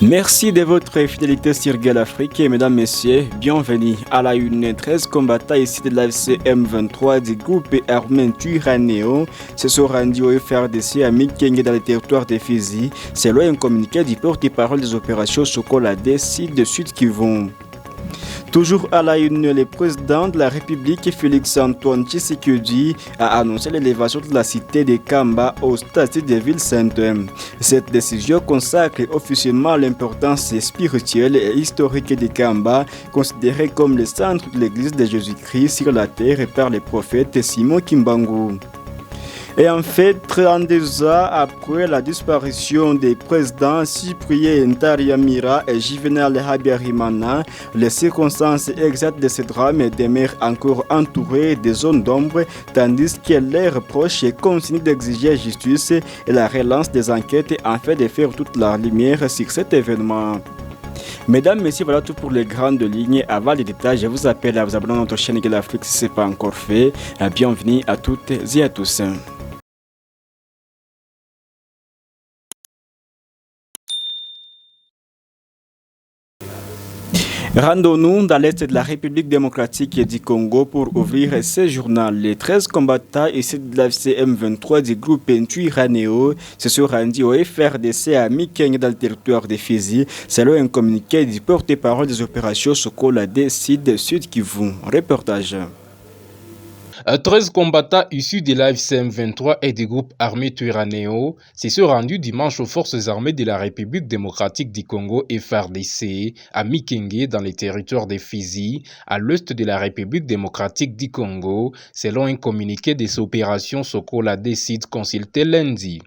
Merci de votre fidélité sur Gueule Afrique et mesdames, messieurs, bienvenue à la une. 13 combattants ici de l'AFC M23 du groupe armé Twirwaneho se sont rendus au FRDC à Mikenge dans le territoire de Fizi, selon un communiqué du porte-parole des opérations Sokola de Sud Kivu. Toujours à la une, le président de la République, Félix-Antoine Tshisekedi, a annoncé l'élévation de la cité de Kamba au statut de ville sainte. Cette décision consacre officiellement l'importance spirituelle et historique de Kamba, considérée comme le centre de l'Église de Jésus-Christ sur la terre par le prophète Simon Kimbangu. Et en fait, 32 ans après la disparition des présidents Cyprien Ntaryamira et Juvenal Habyarimana, les circonstances exactes de ce drame demeurent encore entourées de zones d'ombre, tandis que leurs proches continuent d'exiger justice et la relance des enquêtes afin de faire toute la lumière sur cet événement. Mesdames, messieurs, voilà tout pour les grandes lignes. Avant les détails, je vous appelle à vous abonner à notre chaîne Gueule Afrique si ce n'est pas encore fait. Bienvenue à toutes et à tous. Rendons-nous dans l'est de la République démocratique du Congo pour ouvrir ce journal. Les 13 combattants issus de l'AFC M23 du groupe Twirwaneho se sont rendus au FRDC à Mikenge dans le territoire de Fizi, selon un communiqué du porte-parole des opérations Sokola de Sud Kivu. Reportage. 13 combattants issus de l'AFC M23 et du groupe armé Twirwaneho se sont rendus dimanche aux forces armées de la République démocratique du Congo FRDC à Mikenge dans les territoires de Fizi, à l'ouest de la République démocratique du Congo, selon un communiqué des opérations Sokola décide consulté lundi.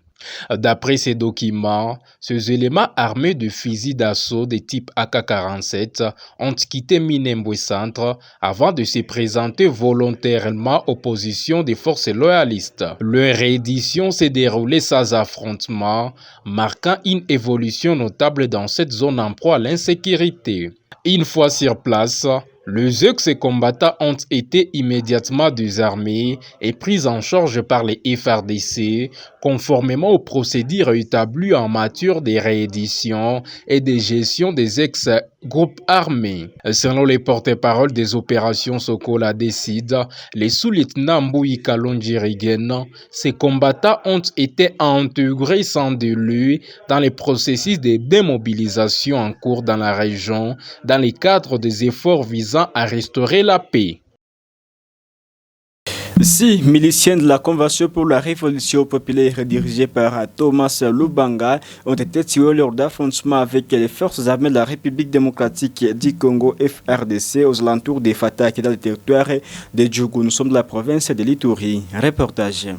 D'après ces documents, ces éléments armés de fusils d'assaut de type AK-47 ont quitté Minembwe Centre avant de se présenter volontairement aux positions des forces loyalistes. Leur réédition s'est déroulée sans affrontement, marquant une évolution notable dans cette zone en proie à l'insécurité. Une fois sur place, les ex-combattants ont été immédiatement désarmés et pris en charge par les FRDC, conformément aux procédures établies en matière de réédition et de gestion des ex-groupes armés. Selon les porte-parole des opérations Sokola décide, les sous-lieutenants Mbouyi Kalonji Rigen, ces combattants ont été intégrés sans délai dans les processus de démobilisation en cours dans la région, dans le cadre des efforts visant à restaurer la paix. 6 miliciens de la Convention pour la Révolution populaire dirigée par Thomas Lubanga ont été tués lors d'affrontements avec les forces armées de la République démocratique du Congo FRDC aux alentours des Fata qui est dans le territoire de Djougou. Nous sommes de la province de l'Ituri. Reportage.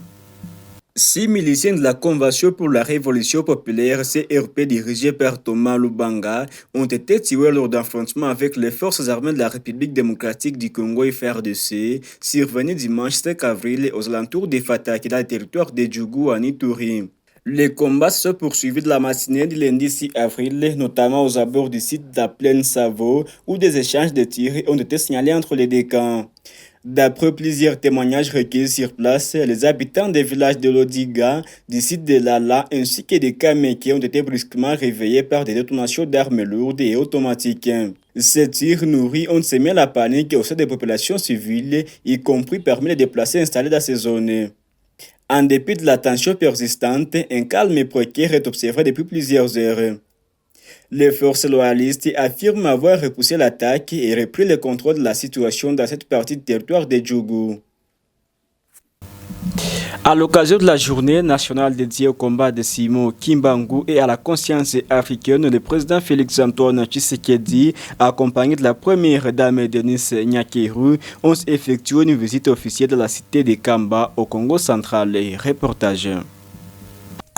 6 miliciens de la Convention pour la Révolution populaire, CRP, dirigée par Thomas Lubanga, ont été tués lors d'affrontements avec les forces armées de la République démocratique du Congo FRDC, survenus dimanche 5 avril aux alentours des Fata, qui est dans le territoire de Djougou en Ituri. Les combats se poursuivis de la matinée du lundi 6 avril, notamment aux abords du site de la plaine Savo, où des échanges de tirs ont été signalés entre les deux camps. D'après plusieurs témoignages recueillis sur place, les habitants des villages de Lodiga, du site de Lala ainsi que des Kameke ont été brusquement réveillés par des détonations d'armes lourdes et automatiques. Ces tirs nourris ont semé la panique au sein des populations civiles, y compris parmi les déplacés installés dans ces zones. En dépit de la tension persistante, un calme précaire est observé depuis plusieurs heures. Les forces loyalistes affirment avoir repoussé l'attaque et repris le contrôle de la situation dans cette partie du territoire de Djougou. À l'occasion de la journée nationale dédiée au combat de Simon Kimbangu et à la conscience africaine, le président Félix-Antoine Tshisekedi, accompagné de la première dame Denis Nyakeru, ont effectué une visite officielle de la cité de Kamba au Congo central. Reportage.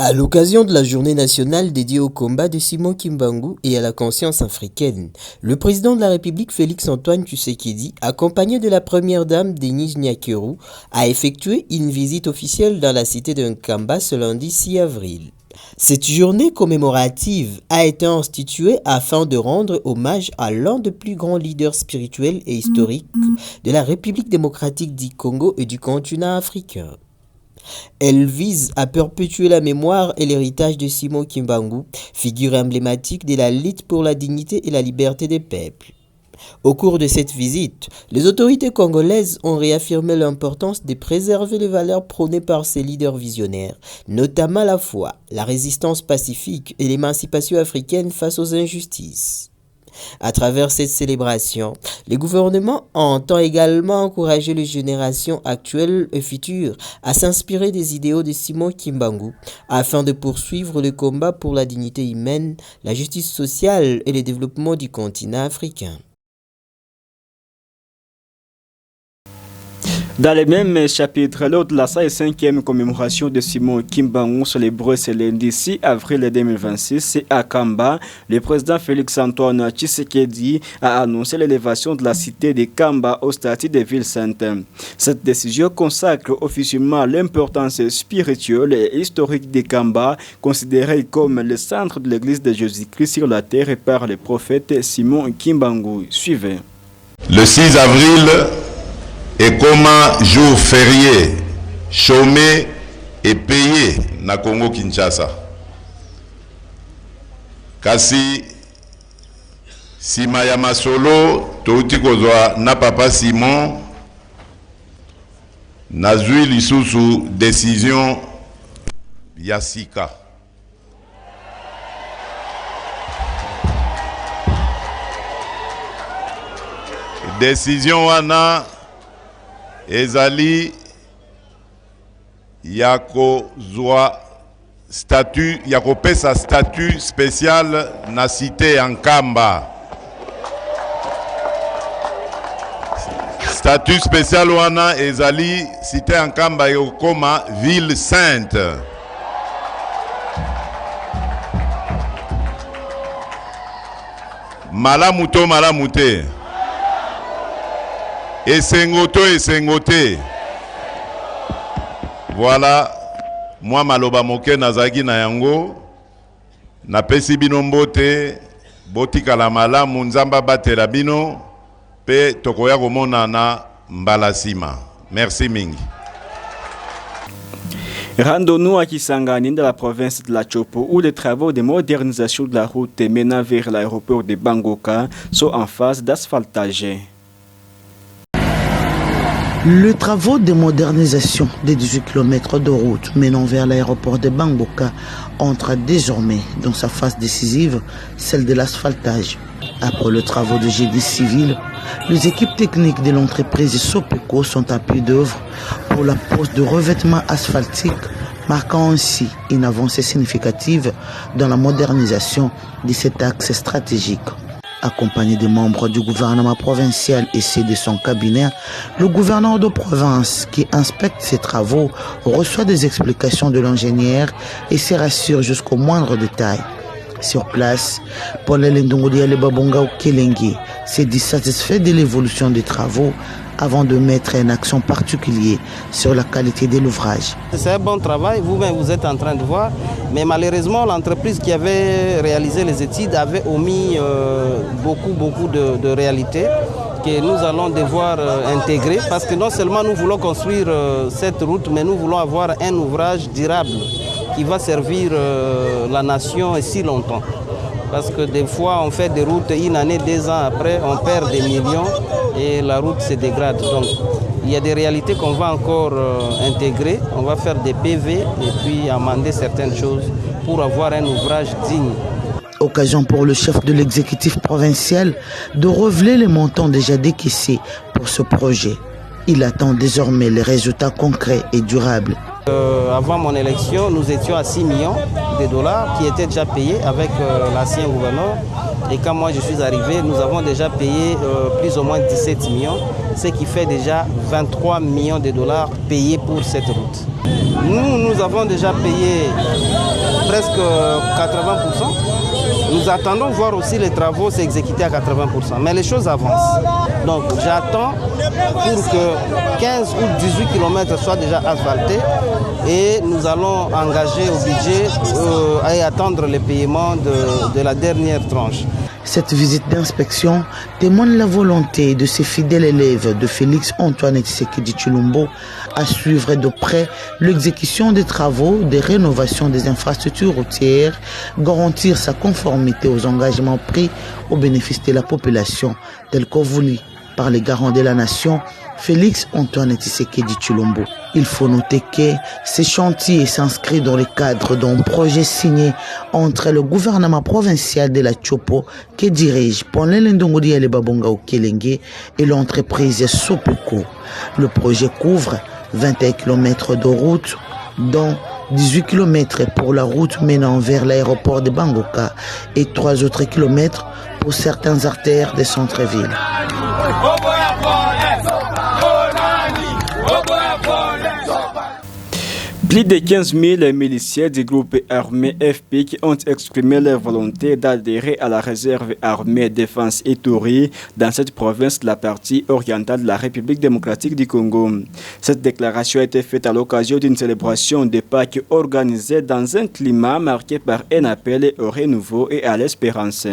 À l'occasion de la journée nationale dédiée au combat de Simon Kimbangu et à la conscience africaine, le président de la République Félix-Antoine Tshisekedi, accompagné de la première dame Denise Nyakeru, a effectué une visite officielle dans la cité de Nkamba ce lundi 6 avril. Cette journée commémorative a été instituée afin de rendre hommage à l'un des plus grands leaders spirituels et historiques de la République démocratique du Congo et du continent africain. Elle vise à perpétuer la mémoire et l'héritage de Simon Kimbangu, figure emblématique de la lutte pour la dignité et la liberté des peuples. Au cours de cette visite, les autorités congolaises ont réaffirmé l'importance de préserver les valeurs prônées par ces leaders visionnaires, notamment la foi, la résistance pacifique et l'émancipation africaine face aux injustices. À travers cette célébration, le gouvernement entend également encourager les générations actuelles et futures à s'inspirer des idéaux de Simon Kimbangu afin de poursuivre le combat pour la dignité humaine, la justice sociale et le développement du continent africain. Dans le même chapitre, lors de la 5e commémoration de Simon Kimbangu célébrée ce lundi 6 avril 2026 à Kamba, le président Félix-Antoine Tshisekedi a annoncé l'élévation de la cité de Kamba au statut de ville sainte. Cette décision consacre officiellement l'importance spirituelle et historique de Kamba, considérée comme le centre de l'église de Jésus-Christ sur la terre par le prophète Simon Kimbangu. Suivez. Le 6 avril est comme un jour férié, chômé et payé na Congo-Kinshasa. Kasi sima ya masolo touti kozwa na papa Simon nazui lisusu décision ya sika. Décision wana ezali yako zwa statut yako pesa statut spécial na cité en Kamba. Statut spécial wana ezali cité en Kamba yokoma ville sainte. Malamuto malamute. Esengote. Voilà, moi maloba moke nazaki na yango, na pesi bino mbote, botika la malamu nzamba batela bino, pe tokoya komona na mbalasima. Merci mingi. Rendons-nous à Kisangani, dans la province de la Chopo, où les travaux de modernisation de la route menant vers l'aéroport de Bangoka sont en phase d'asphaltage. Les travaux de modernisation des 18 km de route menant vers l'aéroport de Bangoka entrent désormais dans sa phase décisive, celle de l'asphaltage. Après les travaux de génie civil, les équipes techniques de l'entreprise Sopeco sont à pied d'œuvre pour la pose de revêtements asphaltiques, marquant ainsi une avancée significative dans la modernisation de cet axe stratégique. Accompagné des membres du gouvernement provincial et ceux de son cabinet, le gouverneur de province qui inspecte ces travaux reçoit des explications de l'ingénieur et se rassure jusqu'au moindre détail. Sur place, Paul Lendongodia Lebabonga Okelenge s'est dit satisfait de l'évolution des travaux avant de mettre un accent particulier sur la qualité de l'ouvrage. C'est un bon travail, vous-même vous êtes en train de voir, mais malheureusement l'entreprise qui avait réalisé les études avait omis beaucoup de réalités que nous allons devoir intégrer parce que non seulement nous voulons construire cette route, mais nous voulons avoir un ouvrage durable qui va servir la nation si longtemps. Parce que des fois, on fait des routes une année, 2 ans après, on perd des millions et la route se dégrade. Donc, il y a des réalités qu'on va encore intégrer. On va faire des PV et puis amender certaines choses pour avoir un ouvrage digne. Occasion pour le chef de l'exécutif provincial de révéler les montants déjà décaissés pour ce projet. Il attend désormais les résultats concrets et durables. Avant mon élection, nous étions à 6 millions de dollars qui étaient déjà payés avec l'ancien gouverneur. Et quand moi je suis arrivé, nous avons déjà payé plus ou moins 17 millions, ce qui fait déjà 23 millions de dollars payés pour cette route. Nous avons déjà payé presque 80%. Nous attendons voir aussi les travaux s'exécuter à 80%. Mais les choses avancent. Donc j'attends pour que 15 ou 18 km soient déjà asphaltés et nous allons engager au budget et attendre le paiement de la dernière tranche. Cette visite d'inspection témoigne la volonté de ces fidèles élèves de Félix Antoine Tshisekedi Tshilombo à suivre de près l'exécution des travaux de rénovation des infrastructures routières, garantir sa conformité aux engagements pris au bénéfice de la population, tel qu'au voulu par les garants de la nation, Félix Antoine Tshisekedi Tshilombo. Il faut noter que ces chantiers s'inscrivent dans le cadre d'un projet signé entre le gouvernement provincial de la Tchopo que dirige Ponlele Ndongodi Babonga Okelenge et l'entreprise Sopeko. Le projet couvre 21 km de route, dont 18 km pour la route menant vers l'aéroport de Bangoka et 3 autres kilomètres pour certaines artères des centres-villes. Plus de 15 000 miliciens du groupe armé FPIC ont exprimé leur volonté d'adhérer à la réserve armée défense Ituri dans cette province de la partie orientale de la République démocratique du Congo. Cette déclaration a été faite à l'occasion d'une célébration de Pâques organisée dans un climat marqué par un appel au renouveau et à l'espérance.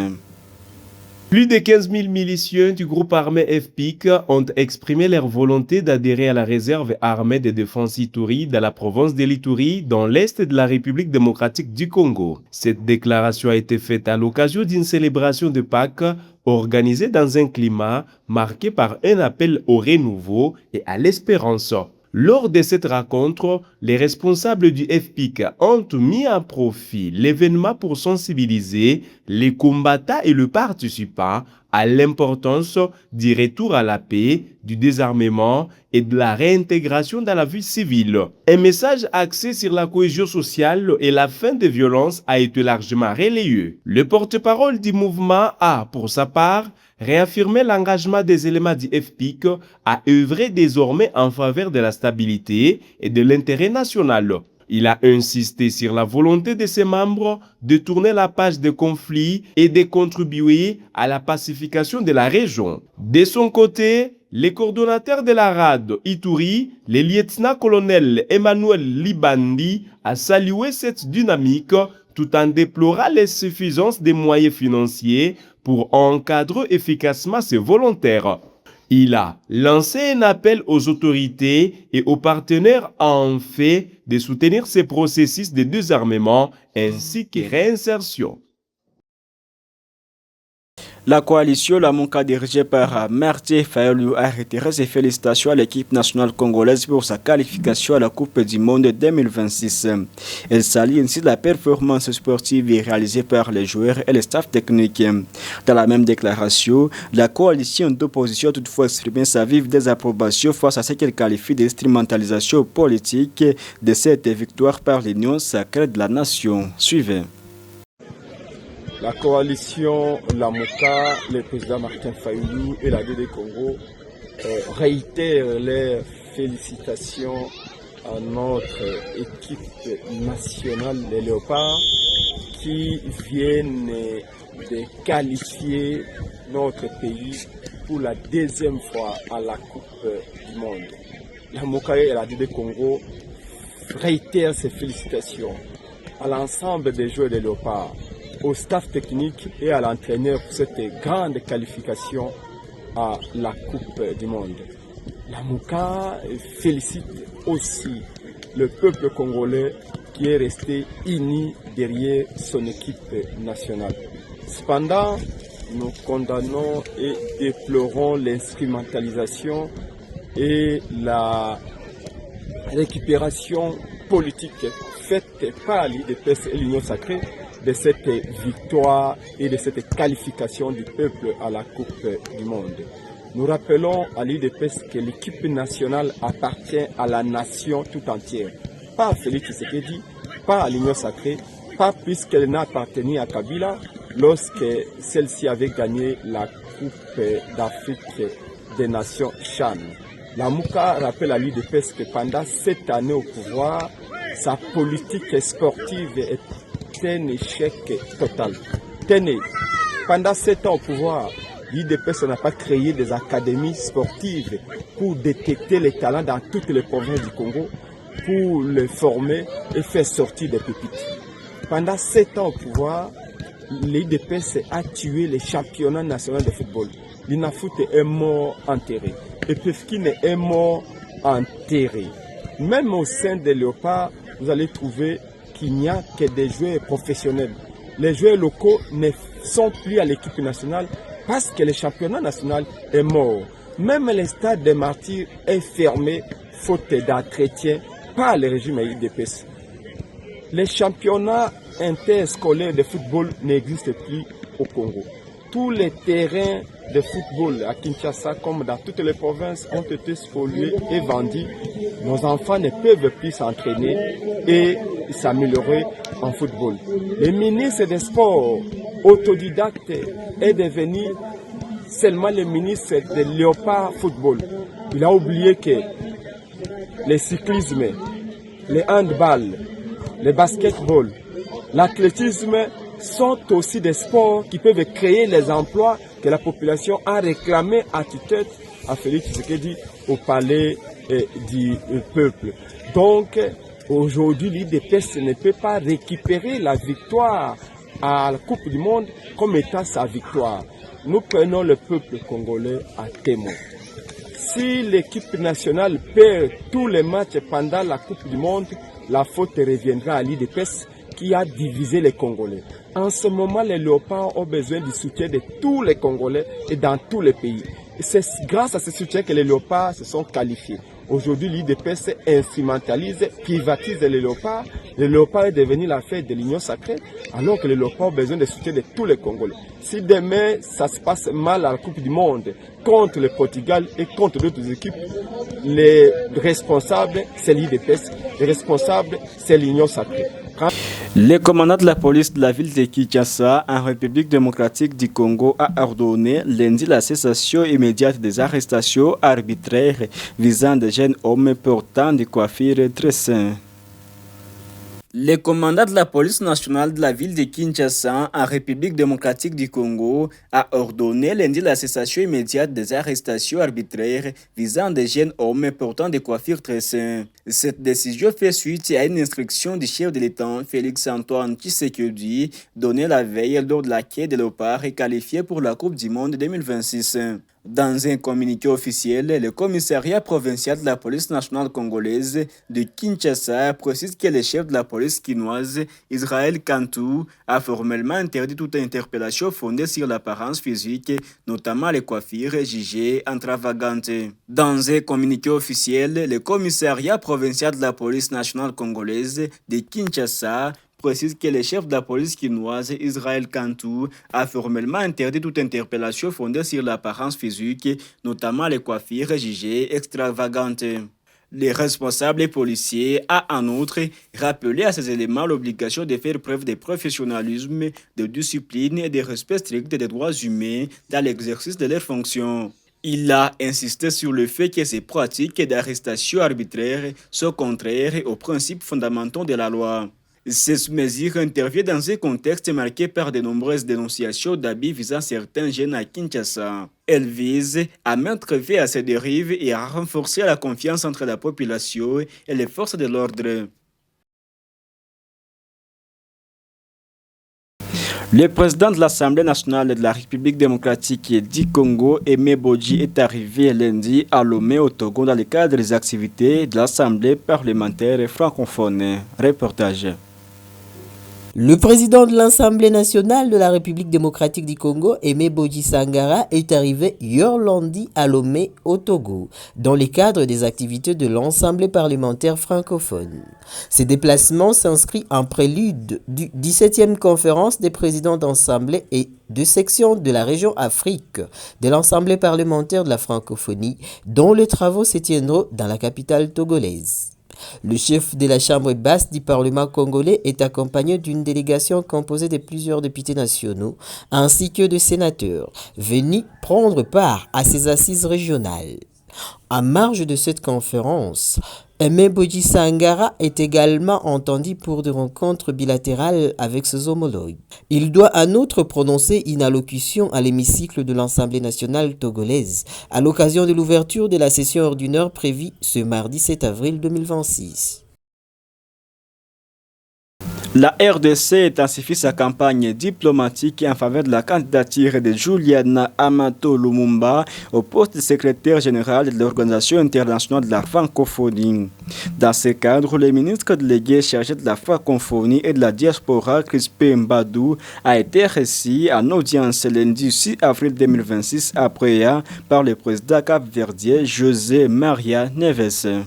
Plus de 15 000 miliciens du groupe armé FPIC ont exprimé leur volonté d'adhérer à la réserve armée de défense Ituri dans la province de l'Ituri, dans l'est de la République démocratique du Congo. Cette déclaration a été faite à l'occasion d'une célébration de Pâques organisée dans un climat marqué par un appel au renouveau et à l'espérance. Lors de cette rencontre, les responsables du FPIC ont mis à profit l'événement pour sensibiliser les combattants et le participants à l'importance du retour à la paix, du désarmement et de la réintégration dans la vie civile. Un message axé sur la cohésion sociale et la fin des violences a été largement relayé. Le porte-parole du mouvement a, pour sa part, réaffirmé l'engagement des éléments du FPIC à œuvrer désormais en faveur de la stabilité et de l'intérêt national. Il a insisté sur la volonté de ses membres de tourner la page des conflits et de contribuer à la pacification de la région. De son côté, le coordonnateur de la RAD Ituri, le lieutenant-colonel Emmanuel Libandi, a salué cette dynamique tout en déplorant l'insuffisance des moyens financiers pour encadrer efficacement ces volontaires. Il a lancé un appel aux autorités et aux partenaires en fait de soutenir ces processus de désarmement ainsi que réinsertion. La coalition Lamuka dirigée par Martin Fayulu a retiré ses félicitations à l'équipe nationale congolaise pour sa qualification à la Coupe du Monde 2026. Elle salue ainsi la performance sportive réalisée par les joueurs et le staff technique. Dans la même déclaration, la coalition d'opposition a toutefois exprimé sa vive désapprobation face à ce qu'elle qualifie d'instrumentalisation politique de cette victoire par l'Union sacrée de la nation. Suivez. La coalition Lamuka, le président Martin Fayulu et la DD Congo réitèrent les félicitations à notre équipe nationale des Léopards qui viennent de qualifier notre pays pour la deuxième fois à la Coupe du Monde. Lamuka et la DD Congo réitèrent ces félicitations à l'ensemble des joueurs des Léopards, au staff technique et à l'entraîneur pour cette grande qualification à la Coupe du Monde. Lamuka félicite aussi le peuple congolais qui est resté uni derrière son équipe nationale. Cependant, nous condamnons et déplorons l'instrumentalisation et la récupération politique faite par l'UDPS et l'Union sacrée de cette victoire et de cette qualification du peuple à la Coupe du Monde. Nous rappelons à l'UDPS que l'équipe nationale appartient à la nation tout entière, pas à Félix Tshisekedi, pas à l'Union sacrée, pas puisqu'elle n'a appartenu à Kabila lorsque celle-ci avait gagné la Coupe d'Afrique des Nations CHAN. Lamuka rappelle à l'UDPS que pendant 7 années au pouvoir, sa politique sportive est un échec total. Tenez, pendant 7 ans au pouvoir, l'UDPS n'a pas créé des académies sportives pour détecter les talents dans toutes les provinces du Congo, pour les former et faire sortir des pépites. Pendant 7 ans au pouvoir, l'IDPS a tué le championnat national de football. L'INAFOOT est mort enterré. Et Pefkine est mort enterré. Même au sein des Léopards, vous allez trouver qu'il n'y a que des joueurs professionnels. Les joueurs locaux ne sont plus à l'équipe nationale parce que le championnat national est mort. Même le stade des martyrs est fermé faute d'entretien par le régime IDPS. Les championnats interscolaires de football n'existent plus au Congo. Tous les terrains de football à Kinshasa, comme dans toutes les provinces, ont été spoliés et vendus. Nos enfants ne peuvent plus s'entraîner et s'améliorer en football. Le ministre des Sports autodidacte est devenu seulement le ministre de Léopard Football. Il a oublié que le cyclisme, le handball, le basketball, l'athlétisme sont aussi des sports qui peuvent créer les emplois que la population a réclamés à tue-tête à Félix Tshisekedi au palais du peuple. Donc aujourd'hui, l'IDPS ne peut pas récupérer la victoire à la Coupe du Monde comme étant sa victoire. Nous prenons le peuple congolais à témoin. Si l'équipe nationale perd tous les matchs pendant la Coupe du Monde, la faute reviendra à l'IDPS qui a divisé les Congolais. En ce moment, les Léopards ont besoin du soutien de tous les Congolais et dans tous les pays. C'est grâce à ce soutien que les Léopards se sont qualifiés. Aujourd'hui, l'IDPS instrumentalise, privatise les Léopards. Le Léopard est devenu la fête de l'Union sacrée, alors que les Léopards ont besoin de soutien de tous les Congolais. Si demain, ça se passe mal à la Coupe du Monde, contre le Portugal et contre d'autres équipes, les responsables, c'est l'IDPS. Les responsables, c'est l'Union sacrée. Le commandant de la police de la ville de Kinshasa, en République démocratique du Congo, a ordonné lundi la cessation immédiate des arrestations arbitraires visant des jeunes hommes portant des coiffures très saines. Le commandant de la police nationale de la ville de Kinshasa, en République démocratique du Congo, a ordonné lundi la cessation immédiate des arrestations arbitraires visant des jeunes hommes portant des coiffures très saines. Cette décision fait suite à une instruction du chef de l'État, Félix Antoine Tshisekedi, donnée la veille lors de la quai de Léopard et qualifiée pour la Coupe du Monde 2026. Dans un communiqué officiel, le commissariat provincial de la police nationale congolaise de Kinshasa précise que le chef de la police quinoise, Israël Kantou, a formellement interdit toute interpellation fondée sur l'apparence physique, notamment les coiffures jugées extravagantes. Dans un communiqué officiel, le commissariat provincial de la police nationale congolaise de Kinshasa précise que le chef de la police quinoise, Israël Kantou, a formellement interdit toute interpellation fondée sur l'apparence physique, notamment les coiffures jugées extravagantes. Le responsable policier a en outre rappelé à ces éléments l'obligation de faire preuve de professionnalisme, de discipline et de respect strict des droits humains dans l'exercice de leurs fonctions. Il a insisté sur le fait que ces pratiques d'arrestation arbitraire sont contraires aux principes fondamentaux de la loi. Cette mesure intervient dans un contexte marqué par de nombreuses dénonciations d'abus visant certains jeunes à Kinshasa. Elle vise à mettre fin à ces dérives et à renforcer la confiance entre la population et les forces de l'ordre. Le président de l'Assemblée nationale de la République démocratique du Congo, Aimé Bodji, est arrivé lundi à Lomé au Togo dans le cadre des activités de l'Assemblée parlementaire francophone. Reportage. Le président de l'Assemblée nationale de la République démocratique du Congo, Aimé Bodji Sangara, est arrivé hier lundi à Lomé au Togo, dans le cadre des activités de l'Assemblée parlementaire francophone. Ces déplacements s'inscrivent en prélude du 17e conférence des présidents d'Assemblée et de section de la région Afrique de l'Assemblée parlementaire de la francophonie, dont les travaux se tiendront dans la capitale togolaise. Le chef de la Chambre basse du Parlement congolais est accompagné d'une délégation composée de plusieurs députés nationaux ainsi que de sénateurs venus prendre part à ces assises régionales. En marge de cette conférence, Aimé Bodji Sangara est également entendu pour des rencontres bilatérales avec ses homologues. Il doit en outre prononcer une allocution à l'hémicycle de l'Assemblée nationale togolaise à l'occasion de l'ouverture de la session ordinaire prévue ce mardi 7 avril 2026. La RDC intensifie sa campagne diplomatique en faveur de la candidature de Juliana Amato Lumumba au poste de secrétaire général de l'Organisation internationale de la francophonie. Dans ce cadre, le ministre délégué chargé de la francophonie et de la diaspora, Crispin Mbadou, a été reçu en audience lundi 6 avril 2026 après par le président capverdien José Maria Neves.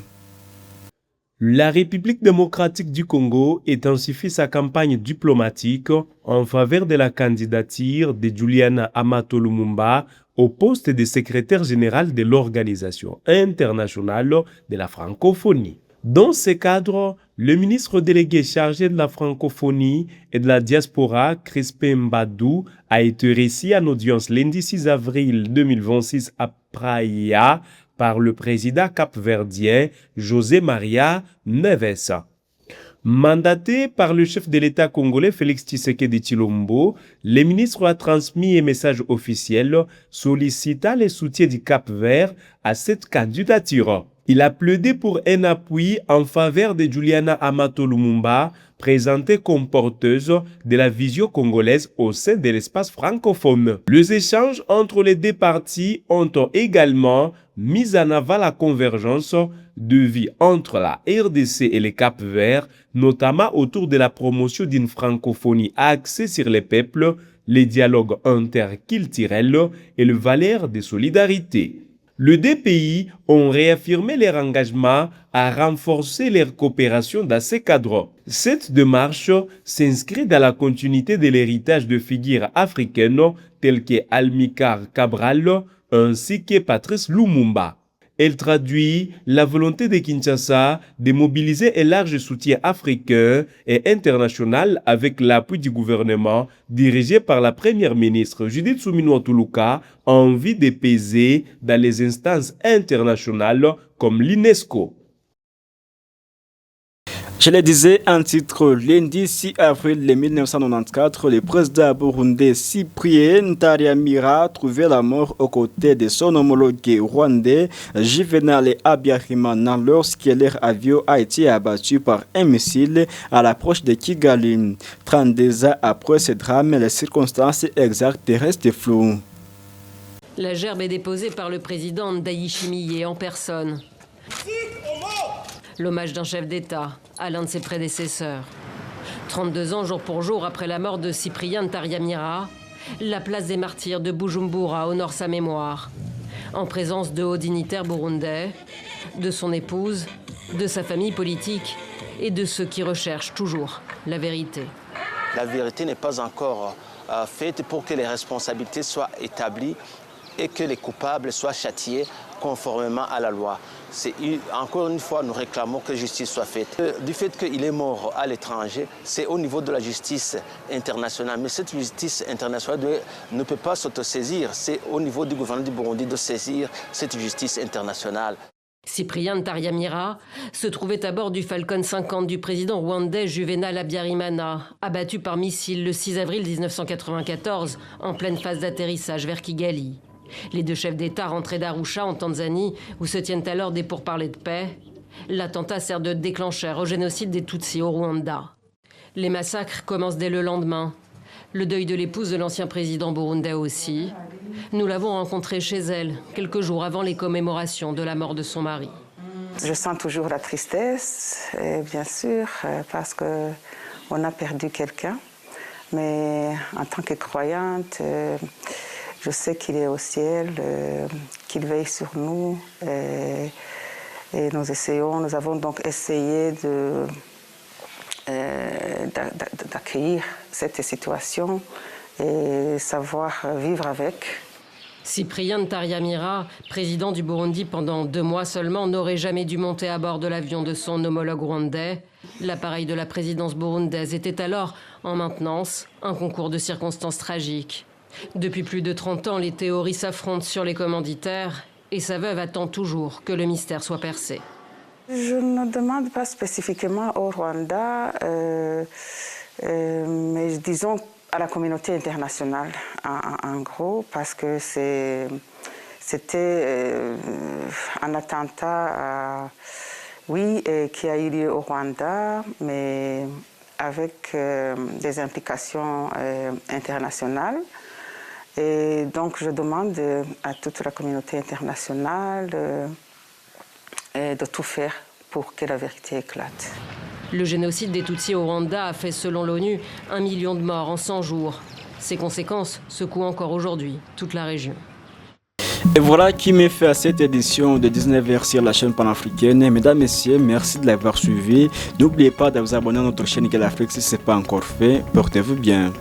La République démocratique du Congo intensifie sa campagne diplomatique en faveur de la candidature de Juliana Amato Lumumba au poste de secrétaire général de l'Organisation internationale de la francophonie. Dans ce cadre, le ministre délégué chargé de la francophonie et de la diaspora, Crispin Mbadou, a été reçu en audience lundi 6 avril 2026 à Praia par le président capverdien José Maria Neves. Mandaté par le chef de l'État congolais Félix Tshisekedi Tshilombo, le ministre a transmis un message officiel sollicitant le soutien du Cap-Vert à cette candidature. Il a plaidé pour un appui en faveur de Juliana Amato Lumumba, présentée comme porteuse de la vision congolaise au sein de l'espace francophone. Les échanges entre les deux parties ont également mis en avant la convergence de vie entre la RDC et le Cap-Vert, notamment autour de la promotion d'une francophonie axée sur les peuples, les dialogues interculturels et les valeurs de solidarité. Les deux pays ont réaffirmé leur engagement à renforcer leur coopération dans ce cadre. Cette démarche s'inscrit dans la continuité de l'héritage de figures africaines telles que Amilcar Cabral ainsi que Patrice Lumumba. Elle traduit la volonté de Kinshasa de mobiliser un large soutien africain et international avec l'appui du gouvernement dirigé par la première ministre Judith Suminwa Tuluka en vue de peser dans les instances internationales comme l'UNESCO. Je le disais en titre, lundi 6 avril 1994, le président burundais Cyprien Ntaryamira a trouvé la mort aux côtés de son homologue rwandais Juvenal Habyarimana lorsque leur avion a été abattu par un missile à l'approche de Kigali. 32 ans après ce drame, les circonstances exactes restent floues. La gerbe est déposée par le président Ndayishimiye en personne. L'hommage d'un chef d'État à l'un de ses prédécesseurs. 32 ans jour pour jour après la mort de Cyprien Ntaryamira, la place des martyrs de Bujumbura honore sa mémoire, en présence de hauts dignitaires burundais, de son épouse, de sa famille politique et de ceux qui recherchent toujours la vérité. La vérité n'est pas encore faite pour que les responsabilités soient établies et que les coupables soient châtiés conformément à la loi. Encore une fois, nous réclamons que justice soit faite. Du fait qu'il est mort à l'étranger, c'est au niveau de la justice internationale. Mais cette justice internationale ne peut pas s'autosaisir. C'est au niveau du gouvernement du Burundi de saisir cette justice internationale. Cyprien Ntaryamira se trouvait à bord du Falcon 50 du président rwandais Juvenal Habyarimana, abattu par missile le 6 avril 1994 en pleine phase d'atterrissage vers Kigali. Les deux chefs d'État rentrés d'Arusha en Tanzanie, où se tiennent alors des pourparlers de paix. L'attentat sert de déclencheur au génocide des Tutsis au Rwanda. Les massacres commencent dès le lendemain. Le deuil de l'épouse de l'ancien président burundais aussi. Nous l'avons rencontrée chez elle, quelques jours avant les commémorations de la mort de son mari. Je sens toujours la tristesse, bien sûr, parce qu'on a perdu quelqu'un. Mais en tant que croyante, je sais qu'il est au ciel, qu'il veille sur nous et nous avons donc essayé d'accueillir cette situation et savoir vivre avec. Cyprien Ntaryamira, président du Burundi pendant 2 mois seulement, n'aurait jamais dû monter à bord de l'avion de son homologue rwandais. L'appareil de la présidence burundaise était alors en maintenance, un concours de circonstances tragiques. Depuis plus de 30 ans, les théories s'affrontent sur les commanditaires et sa veuve attend toujours que le mystère soit percé. Je ne demande pas spécifiquement au Rwanda, mais disons à la communauté internationale en gros, parce que c'était un attentat, oui, qui a eu lieu au Rwanda, mais avec des implications internationales. Et donc je demande à toute la communauté internationale de tout faire pour que la vérité éclate. Le génocide des Tutsis au Rwanda a fait, selon l'ONU, 1 million de morts en 100 jours. Ses conséquences secouent encore aujourd'hui toute la région. Et voilà qui met fin à cette édition de 19h sur la chaîne panafricaine. Mesdames, Messieurs, merci de l'avoir suivi. N'oubliez pas de vous abonner à notre chaîne Eagle Afrique si ce n'est pas encore fait. Portez-vous bien.